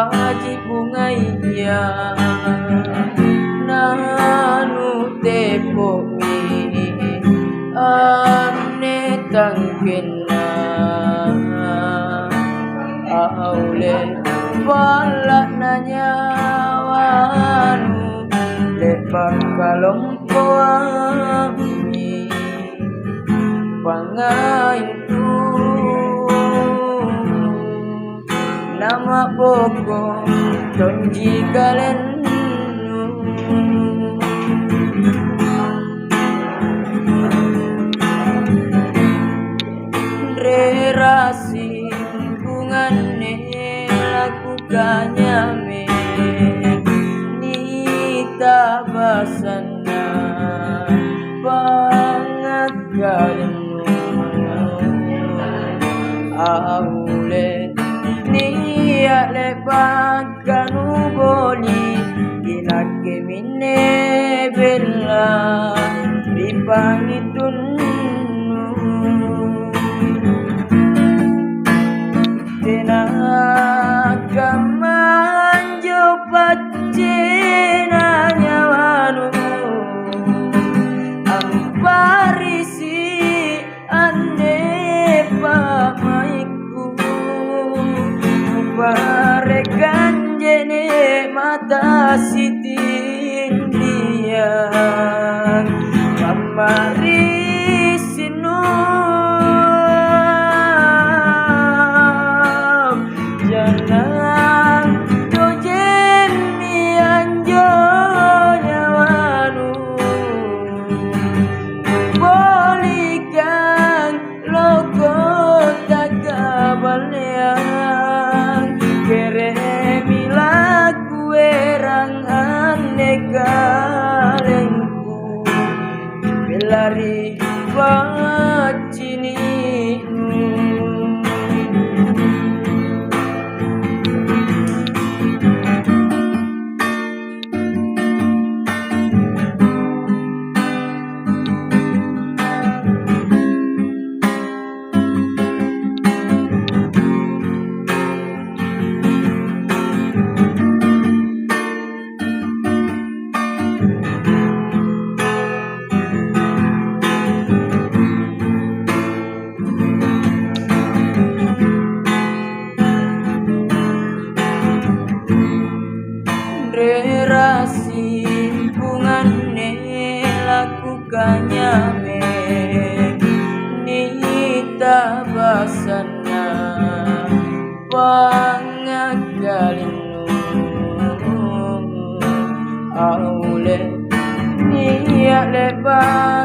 paji bungaya nanu tepomi ane tangkena aule balak nanya wanu lebar kalompo ami pangaintu nama boko tonji kalen rerasi bungane lakukannya me nita basana banget galenu aule niya lebat kanu boli inake mine bella ripangitun tenaga manjo pacena nyawanu amparisi ande pamaiku barekan jene mata sitin dia pamarisinu jangan dojen mianjo nyawanu bolikan logo tagabalean keremi lagu erang anegalengku belari pacini rerasi bungane lakukannya me nita basana pangagalinu aule niya lebar